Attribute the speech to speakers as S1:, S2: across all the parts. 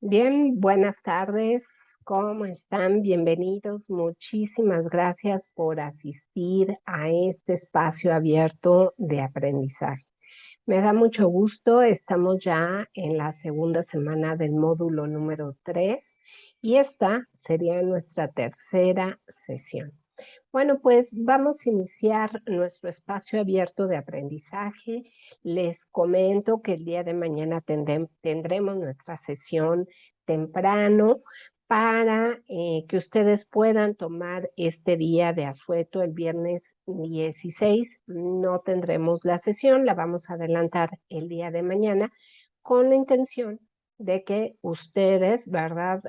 S1: Bien, buenas tardes. ¿Cómo están? Bienvenidos. Muchísimas gracias por asistir a este espacio abierto de aprendizaje. Me da mucho gusto. Estamos ya en la segunda semana del módulo número 3 y esta sería nuestra tercera sesión. Bueno, pues vamos a iniciar nuestro espacio abierto de aprendizaje. Les comento que el día de mañana tendremos nuestra sesión temprano para que ustedes puedan tomar este día de asueto el viernes 16. No tendremos la sesión, la vamos a adelantar el día de mañana con la intención de que ustedes, ¿verdad?,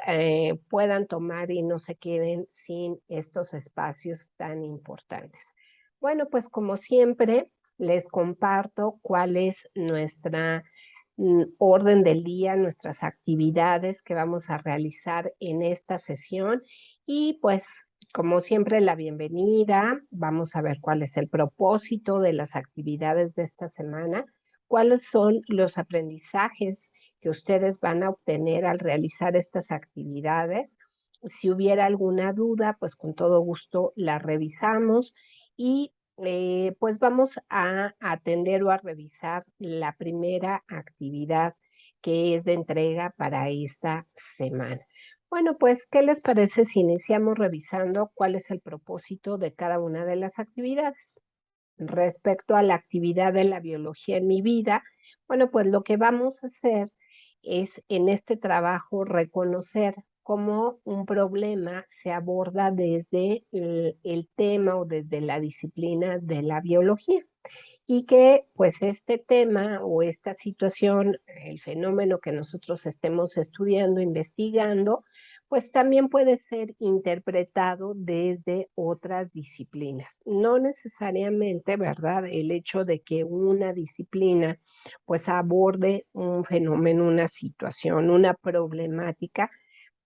S1: puedan tomar y no se queden sin estos espacios tan importantes. Bueno, pues como siempre, les comparto cuál es nuestra orden del día, nuestras actividades que vamos a realizar en esta sesión y pues como siempre la bienvenida, vamos a ver cuál es el propósito de las actividades de esta semana, cuáles son los aprendizajes que ustedes van a obtener al realizar estas actividades. Si hubiera alguna duda, pues con todo gusto la revisamos y pues vamos a atender o a revisar la primera actividad que es de entrega para esta semana. Bueno, pues, ¿qué les parece si iniciamos revisando cuál es el propósito de cada una de las actividades? Respecto a la actividad de la biología en mi vida, bueno, pues lo que vamos a hacer es en este trabajo reconocer cómo un problema se aborda desde el tema o desde la disciplina de la biología y que pues este tema o esta situación, el fenómeno que nosotros estemos estudiando, investigando, pues también puede ser interpretado desde otras disciplinas. No necesariamente, ¿verdad? El hecho de que una disciplina pues aborde un fenómeno, una situación, una problemática,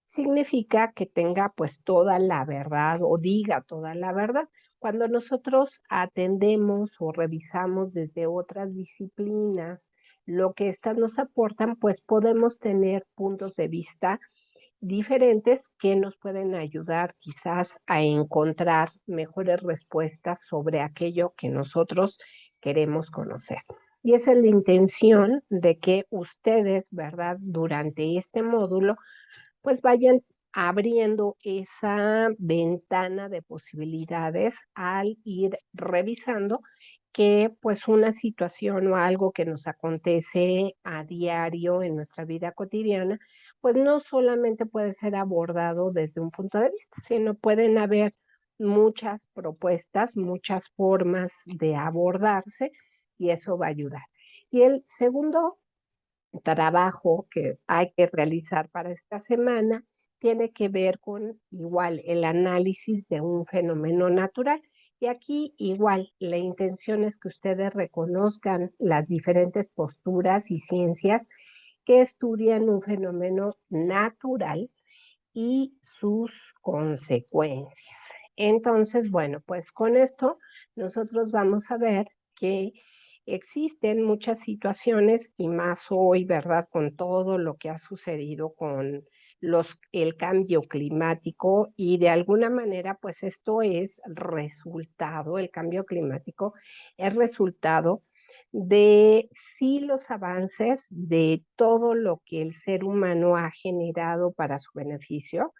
S1: significa que tenga pues toda la verdad o diga toda la verdad. Cuando nosotros atendemos o revisamos desde otras disciplinas lo que éstas nos aportan, pues podemos tener puntos de vista diferentes que nos pueden ayudar quizás a encontrar mejores respuestas sobre aquello que nosotros queremos conocer. Y esa es la intención de que ustedes, ¿verdad? Durante este módulo pues vayan abriendo esa ventana de posibilidades al ir revisando que pues una situación o algo que nos acontece a diario en nuestra vida cotidiana, pues no solamente puede ser abordado desde un punto de vista, sino pueden haber muchas propuestas, muchas formas de abordarse y eso va a ayudar. Y el segundo trabajo que hay que realizar para esta semana tiene que ver con igual el análisis de un fenómeno natural. Y aquí igual la intención es que ustedes reconozcan las diferentes posturas y ciencias que estudian un fenómeno natural y sus consecuencias. Entonces, bueno, pues con esto nosotros vamos a ver que existen muchas situaciones y más hoy, ¿verdad? Con todo lo que ha sucedido con el cambio climático y de alguna manera, pues esto es resultado, el cambio climático es resultado de sí los avances de todo lo que el ser humano ha generado para su beneficio,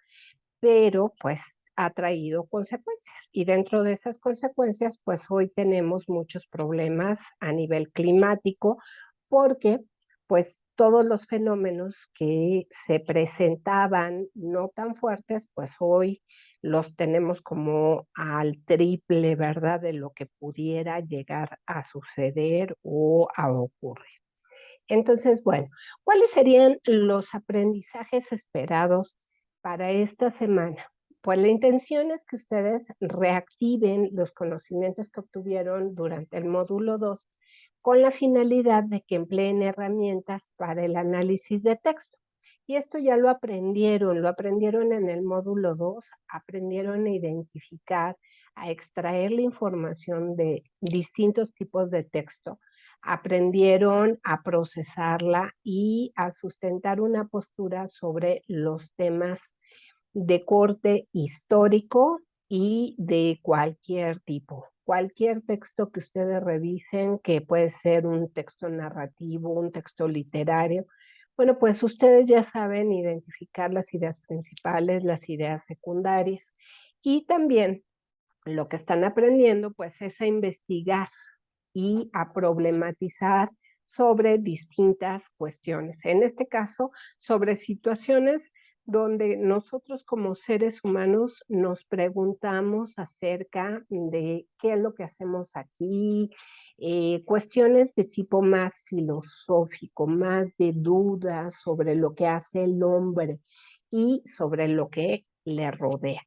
S1: pero pues ha traído consecuencias. Y dentro de esas consecuencias, pues hoy tenemos muchos problemas a nivel climático porque pues todos los fenómenos que se presentaban no tan fuertes, pues hoy los tenemos como al triple, ¿verdad? De lo que pudiera llegar a suceder o a ocurrir. Entonces, bueno, ¿cuáles serían los aprendizajes esperados para esta semana? Pues la intención es que ustedes reactiven los conocimientos que obtuvieron durante el módulo 2 con la finalidad de que empleen herramientas para el análisis de texto. Y esto ya lo aprendieron en el módulo 2, aprendieron a identificar, a extraer la información de distintos tipos de texto, aprendieron a procesarla y a sustentar una postura sobre los temas de corte histórico y de cualquier tipo. Cualquier texto que ustedes revisen, que puede ser un texto narrativo, un texto literario, bueno, pues ustedes ya saben identificar las ideas principales, las ideas secundarias y también lo que están aprendiendo pues es a investigar y a problematizar sobre distintas cuestiones. En este caso, sobre situaciones donde nosotros como seres humanos nos preguntamos acerca de qué es lo que hacemos aquí, cuestiones de tipo más filosófico, más de dudas sobre lo que hace el hombre y sobre lo que le rodea.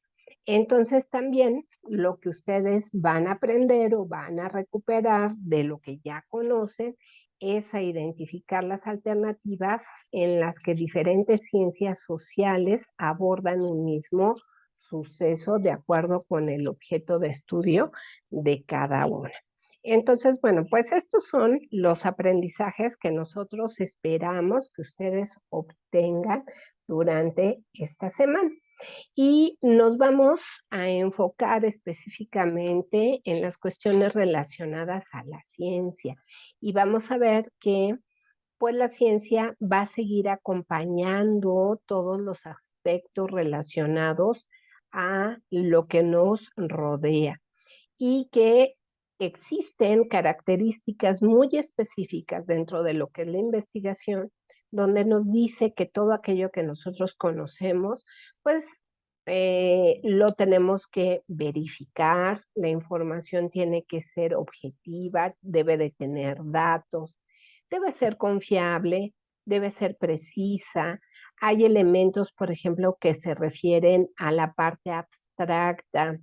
S1: Entonces también lo que ustedes van a aprender o van a recuperar de lo que ya conocen es a identificar las alternativas en las que diferentes ciencias sociales abordan un mismo suceso de acuerdo con el objeto de estudio de cada una. Entonces, bueno, pues estos son los aprendizajes que nosotros esperamos que ustedes obtengan durante esta semana. Y nos vamos a enfocar específicamente en las cuestiones relacionadas a la ciencia. Y vamos a ver que pues la ciencia va a seguir acompañando todos los aspectos relacionados a lo que nos rodea y que existen características muy específicas dentro de lo que es la investigación, donde nos dice que todo aquello que nosotros conocemos, pues lo tenemos que verificar, la información tiene que ser objetiva, debe de tener datos, debe ser confiable, debe ser precisa. Hay elementos, por ejemplo, que se refieren a la parte abstracta,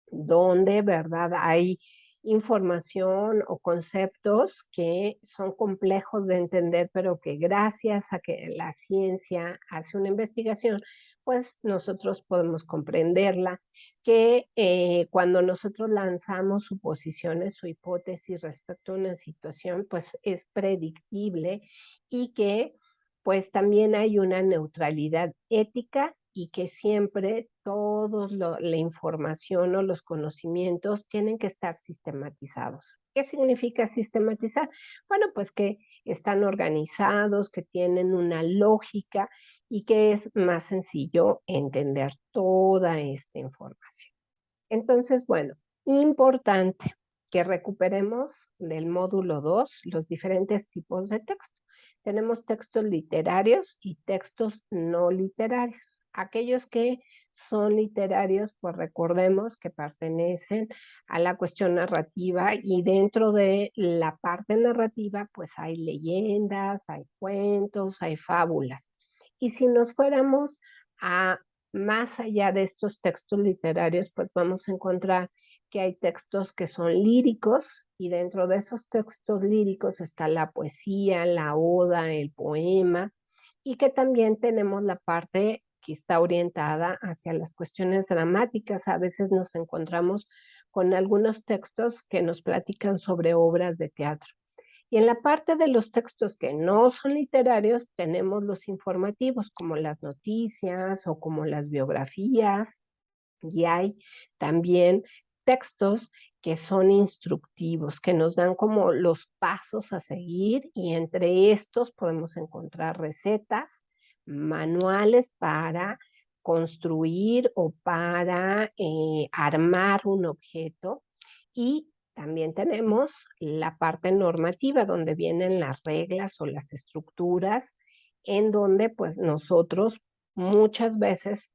S1: donde, ¿verdad? Hay información o conceptos que son complejos de entender, pero que gracias a que la ciencia hace una investigación, pues nosotros podemos comprenderla, que cuando nosotros lanzamos suposiciones o hipótesis respecto a una situación, pues es predictible y que pues también hay una neutralidad ética y que siempre toda la información o los conocimientos tienen que estar sistematizados. ¿Qué significa sistematizar? Bueno, pues que están organizados, que tienen una lógica y que es más sencillo entender toda esta información. Entonces, bueno, importante que recuperemos del módulo 2 los diferentes tipos de texto. Tenemos textos literarios y textos no literarios. Aquellos que son literarios, pues recordemos que pertenecen a la cuestión narrativa y dentro de la parte narrativa, pues hay leyendas, hay cuentos, hay fábulas. Y si nos fuéramos a más allá de estos textos literarios, pues vamos a encontrar que hay textos que son líricos y dentro de esos textos líricos está la poesía, la oda, el poema y que también tenemos la parte que está orientada hacia las cuestiones dramáticas. A veces nos encontramos con algunos textos que nos platican sobre obras de teatro. Y en la parte de los textos que no son literarios, tenemos los informativos, como las noticias o como las biografías, y hay también textos que son instructivos, que nos dan como los pasos a seguir, y entre estos podemos encontrar recetas, manuales para construir o para armar un objeto, y también tenemos la parte normativa donde vienen las reglas o las estructuras en donde pues nosotros muchas veces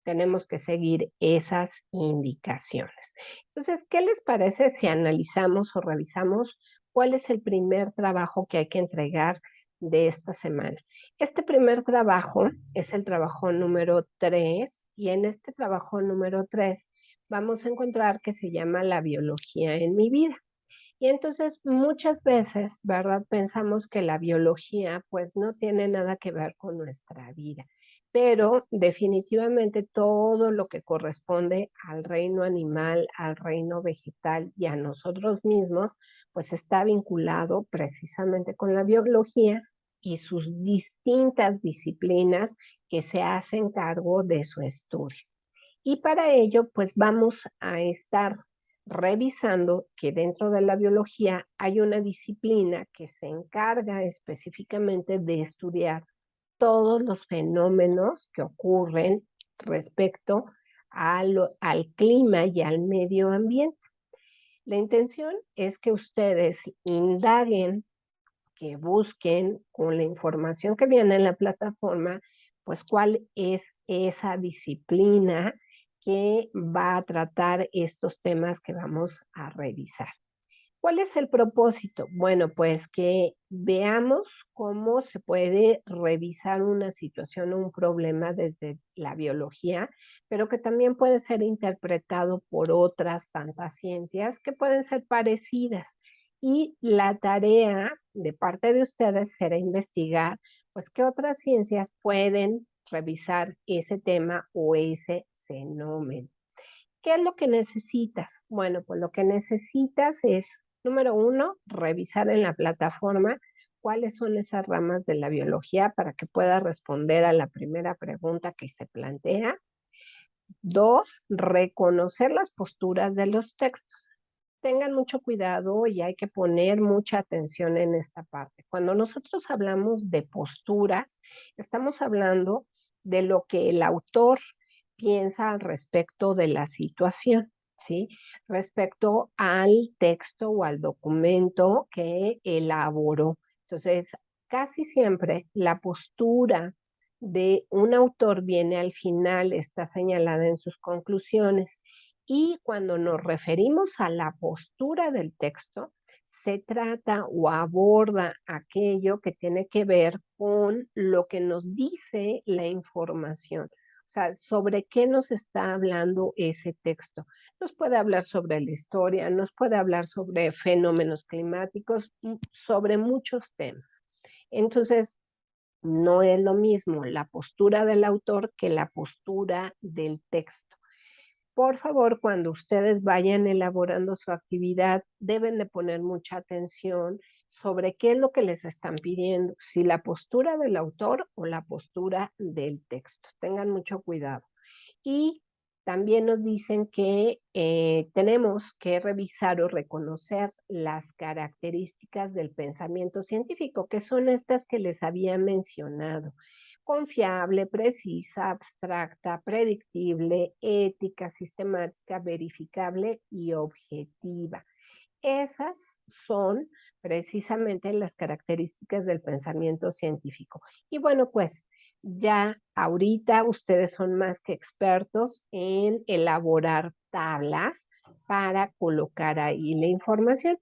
S1: tenemos que seguir esas indicaciones. Entonces, ¿qué les parece si analizamos o revisamos cuál es el primer trabajo que hay que entregar de esta semana? Este primer trabajo es el trabajo número 3 y en este trabajo número 3 vamos a encontrar que se llama La biología en mi vida. Y entonces muchas veces, ¿verdad? Pensamos que la biología pues no tiene nada que ver con nuestra vida, pero definitivamente todo lo que corresponde al reino animal, al reino vegetal y a nosotros mismos, pues está vinculado precisamente con la biología y sus distintas disciplinas que se hacen cargo de su estudio. Y para ello, pues vamos a estar revisando que dentro de la biología hay una disciplina que se encarga específicamente de estudiar todos los fenómenos que ocurren respecto al clima y al medio ambiente. La intención es que ustedes indaguen, que busquen con la información que viene en la plataforma, pues cuál es esa disciplina que va a tratar estos temas que vamos a revisar. ¿Cuál es el propósito? Bueno, pues que veamos cómo se puede revisar una situación o un problema desde la biología, pero que también puede ser interpretado por otras tantas ciencias que pueden ser parecidas. Y la tarea de parte de ustedes será investigar, pues, qué otras ciencias pueden revisar ese tema o ese fenómeno. ¿Qué es lo que necesitas? Bueno, pues lo que necesitas es, número uno, revisar en la plataforma cuáles son esas ramas de la biología para que puedas responder a la primera pregunta que se plantea. Dos, reconocer las posturas de los textos. Tengan mucho cuidado y hay que poner mucha atención en esta parte. Cuando nosotros hablamos de posturas, estamos hablando de lo que el autor piensa al respecto de la situación, ¿sí? Respecto al texto o al documento que elaboró. Entonces, casi siempre la postura de un autor viene al final, está señalada en sus conclusiones. Y cuando nos referimos a la postura del texto, se trata o aborda aquello que tiene que ver con lo que nos dice la información. O sea, sobre qué nos está hablando ese texto. Nos puede hablar sobre la historia, nos puede hablar sobre fenómenos climáticos, sobre muchos temas. Entonces, no es lo mismo la postura del autor que la postura del texto. Por favor, cuando ustedes vayan elaborando su actividad, deben de poner mucha atención sobre qué es lo que les están pidiendo, si la postura del autor o la postura del texto. Tengan mucho cuidado. Y también nos dicen que tenemos que revisar o reconocer las características del pensamiento científico, que son estas que les había mencionado: confiable, precisa, abstracta, predictible, ética, sistemática, verificable y objetiva. Esas son precisamente las características del pensamiento científico. Y bueno, pues ya ahorita ustedes son más que expertos en elaborar tablas para colocar ahí la información.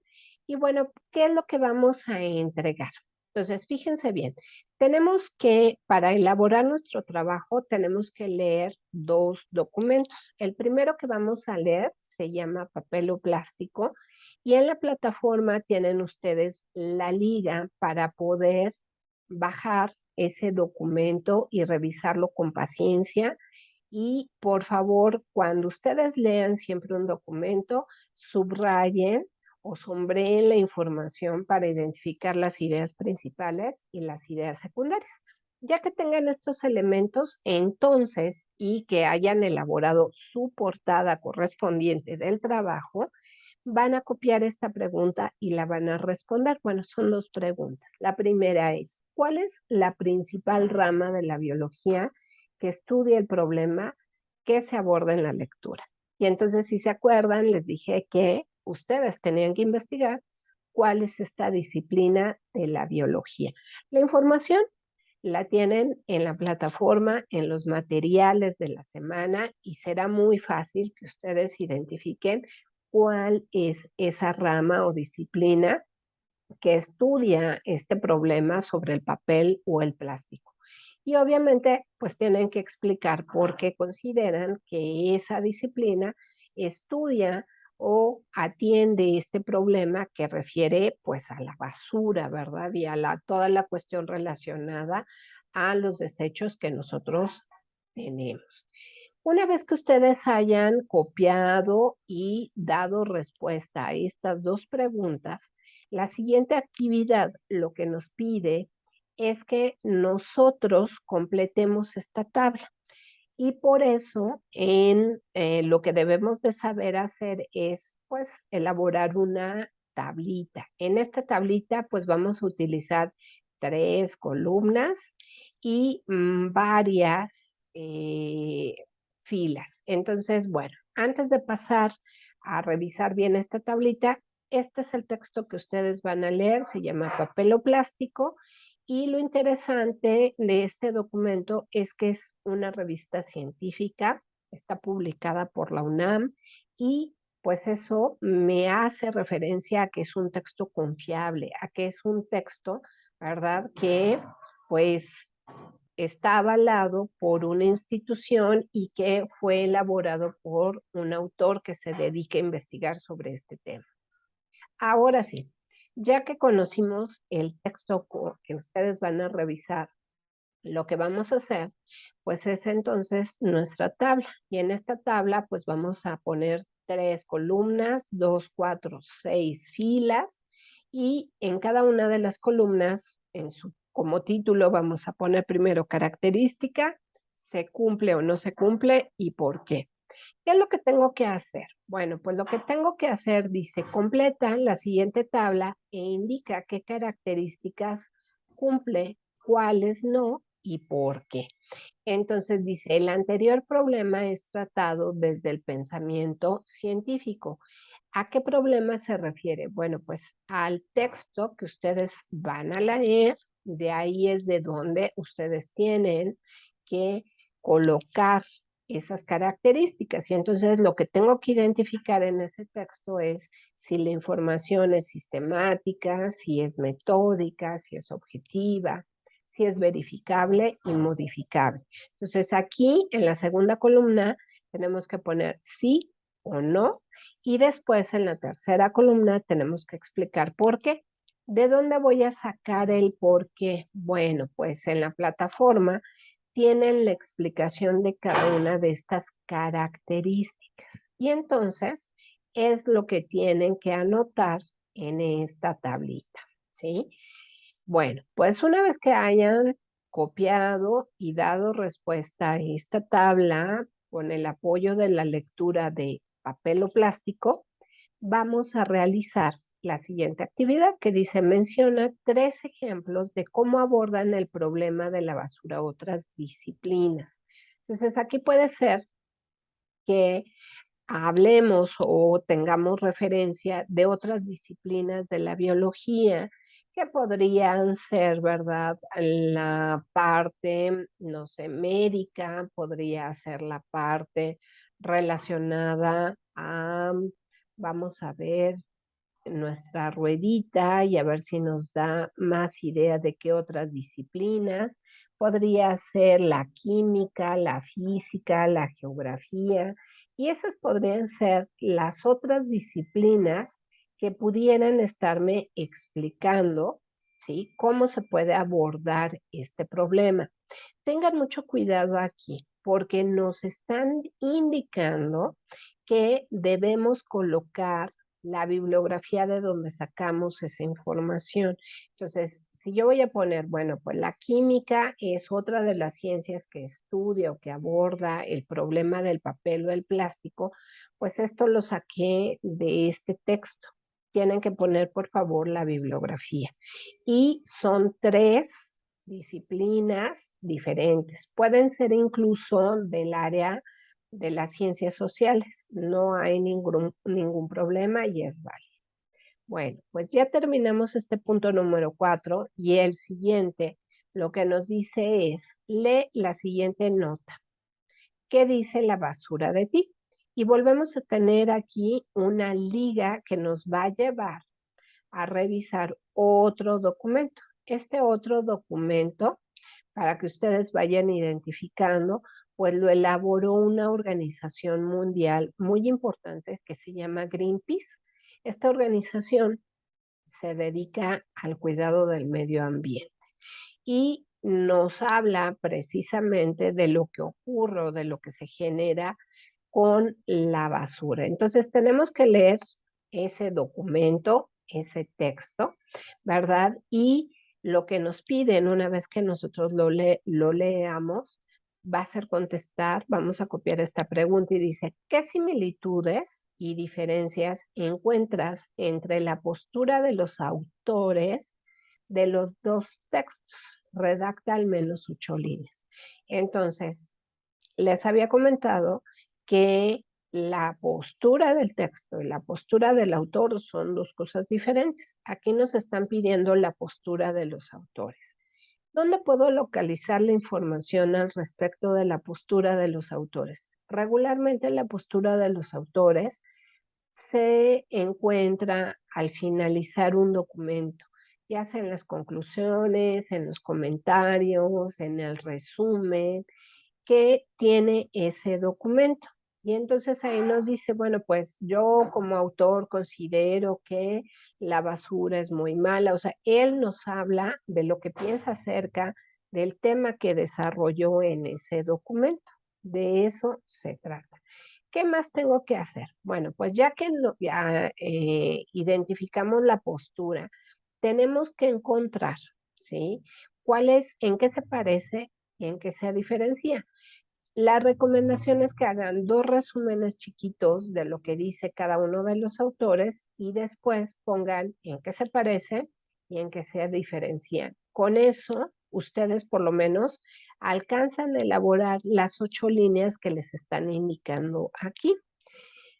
S1: Y bueno, ¿qué es lo que vamos a entregar? Entonces, fíjense bien, tenemos que, para elaborar nuestro trabajo, tenemos que leer dos documentos. El primero que vamos a leer se llama Papel o Plástico, y en la plataforma tienen ustedes la liga para poder bajar ese documento y revisarlo con paciencia. Y por favor, cuando ustedes lean siempre un documento, subrayen o sombreen la información para identificar las ideas principales y las ideas secundarias. Ya que tengan estos elementos, entonces, y que hayan elaborado su portada correspondiente del trabajo, van a copiar esta pregunta y la van a responder. Bueno, son dos preguntas. La primera es, ¿cuál es la principal rama de la biología que estudia el problema que se aborda en la lectura? Y entonces, si se acuerdan, les dije que ustedes tenían que investigar cuál es esta disciplina de la biología. La información la tienen en la plataforma, en los materiales de la semana, y será muy fácil que ustedes identifiquen cuál es esa rama o disciplina que estudia este problema sobre el papel o el plástico. Y obviamente, pues tienen que explicar por qué consideran que esa disciplina estudia o atiende este problema que refiere pues a la basura, ¿verdad? Y a toda la cuestión relacionada a los desechos que nosotros tenemos. Una vez que ustedes hayan copiado y dado respuesta a estas dos preguntas, la siguiente actividad lo que nos pide es que nosotros completemos esta tabla. Y por eso lo que debemos de saber hacer es pues elaborar una tablita. En esta tablita pues vamos a utilizar 3 columnas y varias filas. Entonces, bueno, antes de pasar a revisar bien esta tablita, este es el texto que ustedes van a leer, se llama Papel o Plástico, y lo interesante de este documento es que es una revista científica, está publicada por la UNAM y pues eso me hace referencia a que es un texto confiable, a que es un texto, ¿verdad? Que pues está avalado por una institución y que fue elaborado por un autor que se dedica a investigar sobre este tema. Ahora sí, ya que conocimos el texto que ustedes van a revisar, lo que vamos a hacer, pues es entonces nuestra tabla. Y en esta tabla, pues vamos a poner 3 columnas, 2, 4, 6 filas. Y en cada una de las columnas, como título, vamos a poner primero característica, se cumple o no se cumple y por qué. ¿Qué es lo que tengo que hacer? Bueno, pues lo que tengo que hacer dice, completa la siguiente tabla e indica qué características cumple, cuáles no y por qué. Entonces dice, el anterior problema es tratado desde el pensamiento científico. ¿A qué problema se refiere? Bueno, pues al texto que ustedes van a leer, de ahí es de donde ustedes tienen que colocar esas características. Y entonces lo que tengo que identificar en ese texto es si la información es sistemática, si es metódica, si es objetiva, si es verificable y modificable. Entonces aquí en la segunda columna tenemos que poner sí o no y después en la tercera columna tenemos que explicar por qué. ¿De dónde voy a sacar el por qué? Bueno, pues en la plataforma tienen la explicación de cada una de estas características. Y entonces es lo que tienen que anotar en esta tablita, ¿sí? Bueno, pues una vez que hayan copiado y dado respuesta a esta tabla con el apoyo de la lectura de papel o plástico, vamos a realizar la siguiente actividad que dice menciona 3 ejemplos de cómo abordan el problema de la basura otras disciplinas. Entonces aquí puede ser que hablemos o tengamos referencia de otras disciplinas de la biología que podrían ser, ¿verdad? La parte, no sé, médica, podría ser la parte relacionada a, vamos a ver, nuestra ruedita y a ver si nos da más idea de qué otras disciplinas. Podría ser la química, la física, la geografía, y esas podrían ser las otras disciplinas que pudieran estarme explicando, ¿sí? Cómo se puede abordar este problema. Tengan mucho cuidado aquí, porque nos están indicando que debemos colocar la bibliografía de donde sacamos esa información. Entonces, si yo voy a poner, bueno, pues la química es otra de las ciencias que estudia o que aborda el problema del papel o el plástico, pues esto lo saqué de este texto. Tienen que poner, por favor, la bibliografía. Y son 3 disciplinas diferentes. Pueden ser incluso del área de las ciencias sociales. No hay ningún problema y es válido. Bueno, pues ya terminamos este punto número 4 y el siguiente lo que nos dice es, lee la siguiente nota. ¿Qué dice la basura de ti? Y volvemos a tener aquí una liga que nos va a llevar a revisar otro documento. Este otro documento, para que ustedes vayan identificando, pues lo elaboró una organización mundial muy importante que se llama Greenpeace. Esta organización se dedica al cuidado del medio ambiente y nos habla precisamente de lo que ocurre o de lo que se genera con la basura. Entonces tenemos que leer ese documento, ese texto, ¿verdad? Y lo que nos piden una vez que nosotros lo leamos va a ser contestar, vamos a copiar esta pregunta y dice, ¿qué similitudes y diferencias encuentras entre la postura de los autores de los dos textos? Redacta al menos 8 líneas. Entonces, les había comentado que la postura del texto y la postura del autor son dos cosas diferentes. Aquí nos están pidiendo la postura de los autores. ¿Dónde puedo localizar la información al respecto de la postura de los autores? Regularmente la postura de los autores se encuentra al finalizar un documento, ya sea en las conclusiones, en los comentarios, en el resumen, que tiene ese documento. Y entonces ahí nos dice, bueno, pues yo como autor considero que la basura es muy mala. O sea, él nos habla de lo que piensa acerca del tema que desarrolló en ese documento. De eso se trata. ¿Qué más tengo que hacer? Bueno, pues ya identificamos la postura, tenemos que encontrar, ¿sí? ¿Cuál es, en qué se parece y en qué se diferencia? La recomendación es que hagan dos resúmenes chiquitos de lo que dice cada uno de los autores y después pongan en qué se parecen y en qué se diferencian. Con eso, ustedes por lo menos alcanzan a elaborar las 8 líneas que les están indicando aquí.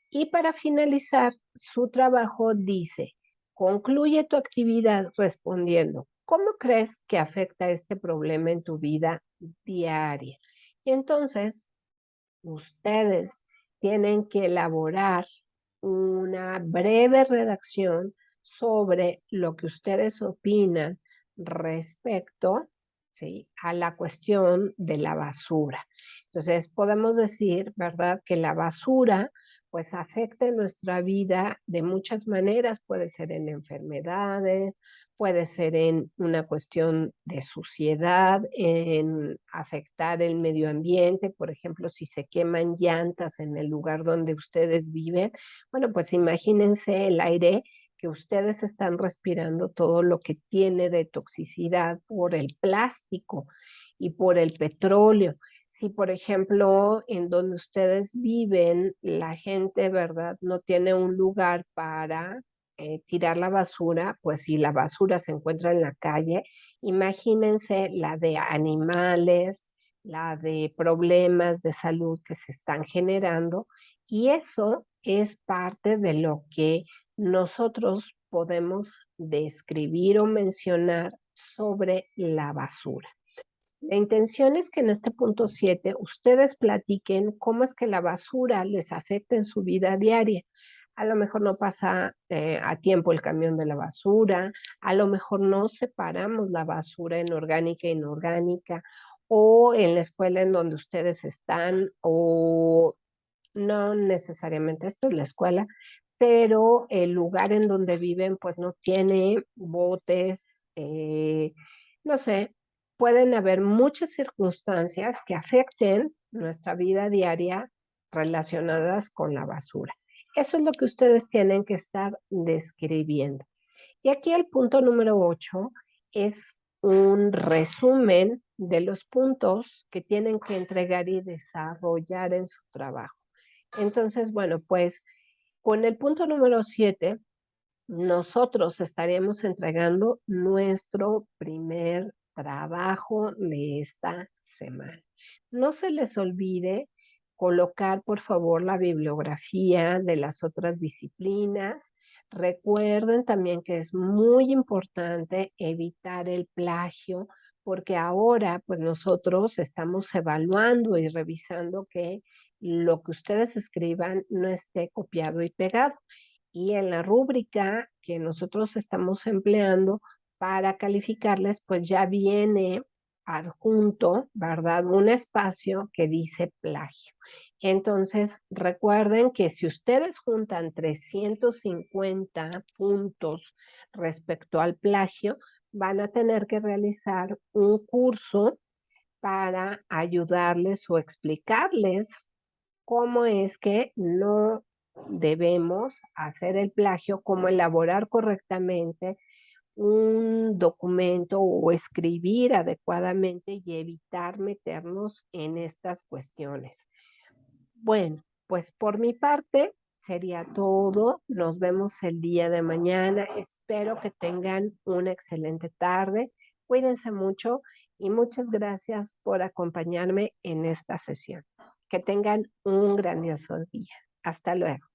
S1: Y para finalizar, su trabajo dice, concluye tu actividad respondiendo, ¿cómo crees que afecta este problema en tu vida diaria? Y entonces, ustedes tienen que elaborar una breve redacción sobre lo que ustedes opinan respecto, ¿sí?, a la cuestión de la basura. Entonces, podemos decir, ¿verdad?, que la basura pues afecta en nuestra vida de muchas maneras, puede ser en enfermedades, puede ser en una cuestión de suciedad, en afectar el medio ambiente, por ejemplo, si se queman llantas en el lugar donde ustedes viven, bueno, pues imagínense el aire que ustedes están respirando, todo lo que tiene de toxicidad por el plástico y por el petróleo. Si, por ejemplo, en donde ustedes viven, la gente, ¿verdad?, no tiene un lugar para tirar la basura, pues si la basura se encuentra en la calle, imagínense la de animales, la de problemas de salud que se están generando, y eso es parte de lo que nosotros podemos describir o mencionar sobre la basura. La intención es que en este punto 7 ustedes platiquen cómo es que la basura les afecta en su vida diaria. A lo mejor no pasa a tiempo el camión de la basura, a lo mejor no separamos la basura en orgánica e inorgánica, o en la escuela en donde ustedes están, o no necesariamente esto es la escuela, pero el lugar en donde viven pues no tiene botes, no sé, pueden haber muchas circunstancias que afecten nuestra vida diaria relacionadas con la basura. Eso es lo que ustedes tienen que estar describiendo. Y aquí el punto número 8 es un resumen de los puntos que tienen que entregar y desarrollar en su trabajo. Entonces, bueno, pues con el punto número 7, nosotros estaríamos entregando nuestro primer trabajo de esta semana. No se les olvide colocar, por favor, la bibliografía de las otras disciplinas. Recuerden también que es muy importante evitar el plagio, porque ahora pues nosotros estamos evaluando y revisando que lo que ustedes escriban no esté copiado y pegado. Y en la rúbrica que nosotros estamos empleando para calificarles, pues ya viene adjunto, ¿verdad?, un espacio que dice plagio. Entonces, recuerden que si ustedes juntan 350 puntos respecto al plagio, van a tener que realizar un curso para ayudarles o explicarles cómo es que no debemos hacer el plagio, cómo elaborar correctamente un documento o escribir adecuadamente y evitar meternos en estas cuestiones. Bueno, pues por mi parte sería todo. Nos vemos el día de mañana. Espero que tengan una excelente tarde. Cuídense mucho y muchas gracias por acompañarme en esta sesión. Que tengan un grandioso día. Hasta luego.